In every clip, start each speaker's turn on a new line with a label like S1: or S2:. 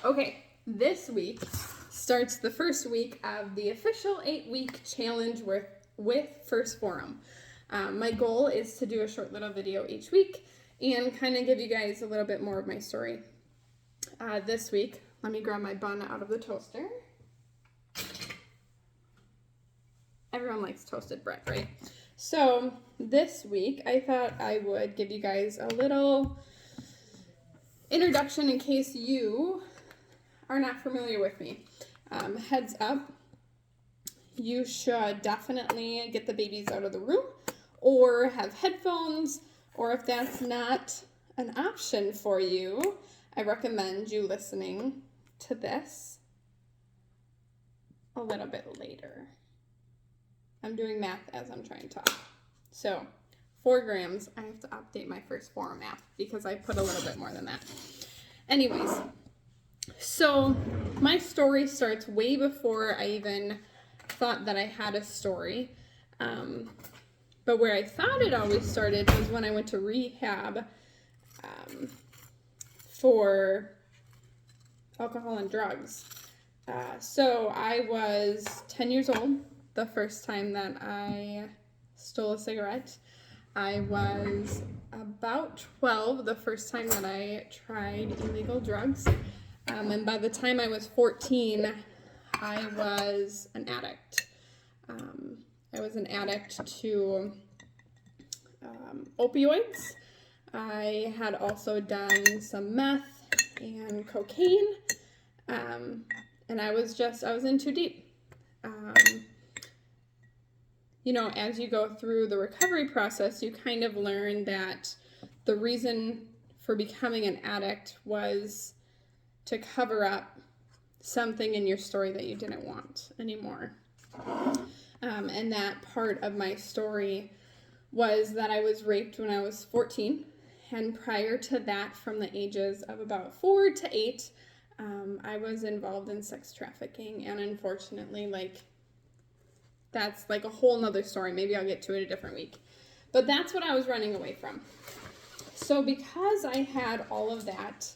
S1: Okay, this week starts the first week of the official 8-week challenge with First Forum. My goal is to do a short little video each week and kind of give you guys a little bit more of my story. This week, let me grab my bun out of the toaster. Everyone likes toasted bread, right? So this week, I thought I would give you guys a little introduction in case you are not familiar with me. Heads up, you should definitely get the babies out of the room or have headphones, or if that's not an option for you, I recommend you listening to this a little bit later. I'm doing math as I'm trying to talk. So 4 grams, I have to update my First Forum app because I put a little bit more than that. Anyways, so my story starts way before I even thought that I had a story. But where I thought it always started was when I went to rehab for alcohol and drugs. So I was 10 years old the first time that I stole a cigarette. I was about 12 the first time that I tried illegal drugs. And by the time I was 14, I was an addict. I was an addict to opioids. I had also done some meth and cocaine. And I was in too deep. As you go through the recovery process, you kind of learn that the reason for becoming an addict was to cover up something in your story that you didn't want anymore. And that part of my story was that I was raped when I was 14. And prior to that, from the ages of about 4 to 8, I was involved in sex trafficking. And unfortunately, that's a whole nother story. Maybe I'll get to it a different week. But that's what I was running away from. So because I had all of that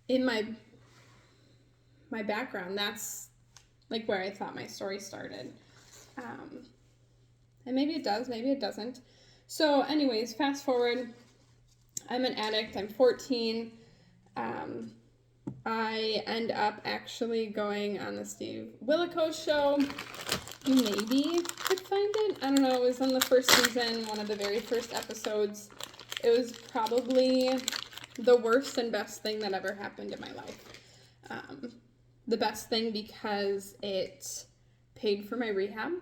S1: in my background, that's where I thought my story started. And maybe it does, maybe it doesn't. So anyways, fast forward, I'm an addict, I'm 14. I end up actually going on the Steve Willico show. You maybe could find it. I don't know, it was on the first season, one of the very first episodes. It was probably the worst and best thing that ever happened in my life. The best thing because it paid for my rehab.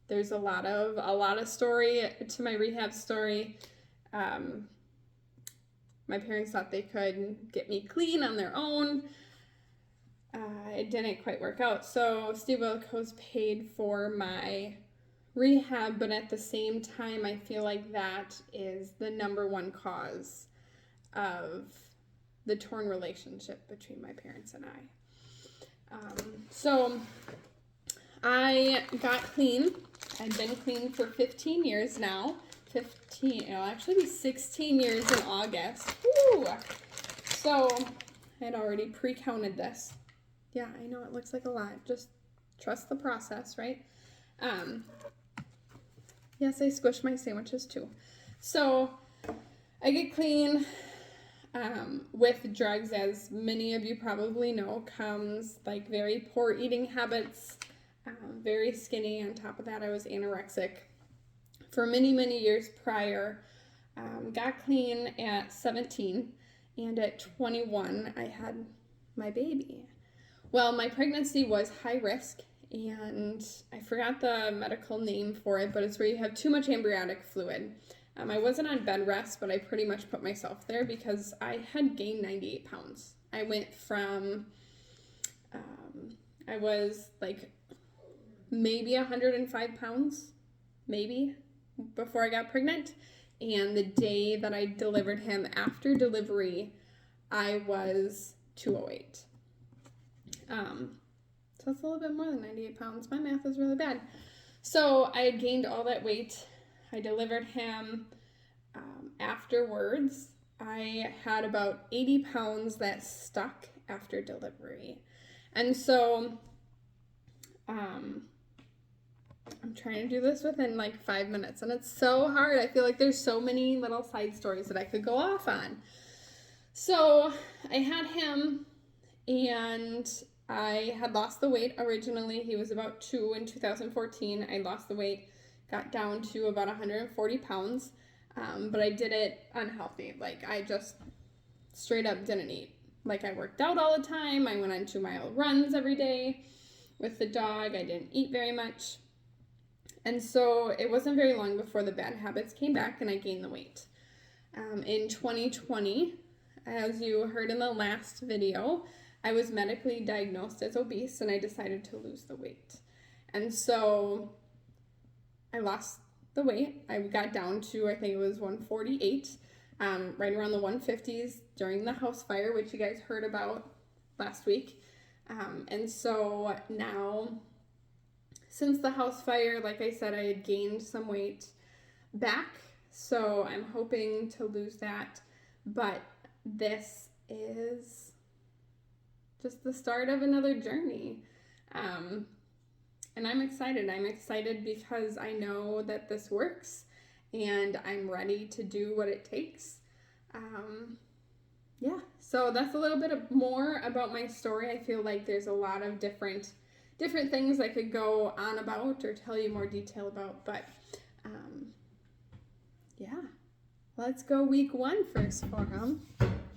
S1: There's a lot of story to my rehab story. My parents thought they could get me clean on their own. It didn't quite work out. So Steve Willico's paid for my rehab, but at the same time, I feel like that is the number one cause of the torn relationship between my parents and I. So I got clean. I've been clean for 15 years now. It'll actually be 16 years in August. Woo! So I had already pre-counted this. Yeah, I know it looks like a lot. Just trust the process, right? Yes, I squish my sandwiches too. So I get clean. With drugs, as many of you probably know, comes very poor eating habits, very skinny. On top of that, I was anorexic for many, many years prior. Got clean at 17, and at 21, I had my baby. Well, my pregnancy was high risk, and I forgot the medical name for it, but it's where you have too much embryonic fluid. I wasn't on bed rest, but I pretty much put myself there because I had gained 98 pounds. I went from, I was maybe 105 pounds, maybe, before I got pregnant. And the day that I delivered him, after delivery, I was 208. So it's a little bit more than 98 pounds. My math is really bad. So I had gained all that weight. I delivered him. Afterwards, I had about 80 pounds that stuck after delivery. And so I'm trying to do this within like 5 minutes, and it's so hard. I feel like there's so many little side stories that I could go off on. So I had him, and I had lost the weight originally. He was about 2 in 2014. I lost the weight, got down to about 140 pounds, but I did it unhealthy. Like, I just straight up didn't eat. Like, I worked out all the time. I went on 2-mile runs every day with the dog. I didn't eat very much. And so it wasn't very long before the bad habits came back and I gained the weight. In 2020, as you heard in the last video, I was medically diagnosed as obese and I decided to lose the weight. And so I lost the weight. I got down to, I think it was 148, right around the 150s during the house fire, which you guys heard about last week. And so now, since the house fire, like I said, I had gained some weight back. So I'm hoping to lose that. But this is just the start of another journey. And I'm excited. I'm excited because I know that this works and I'm ready to do what it takes. Yeah, so that's a little bit more about my story. I feel like there's a lot of different things I could go on about or tell you more detail about, but yeah, let's go week 1 first, phorm.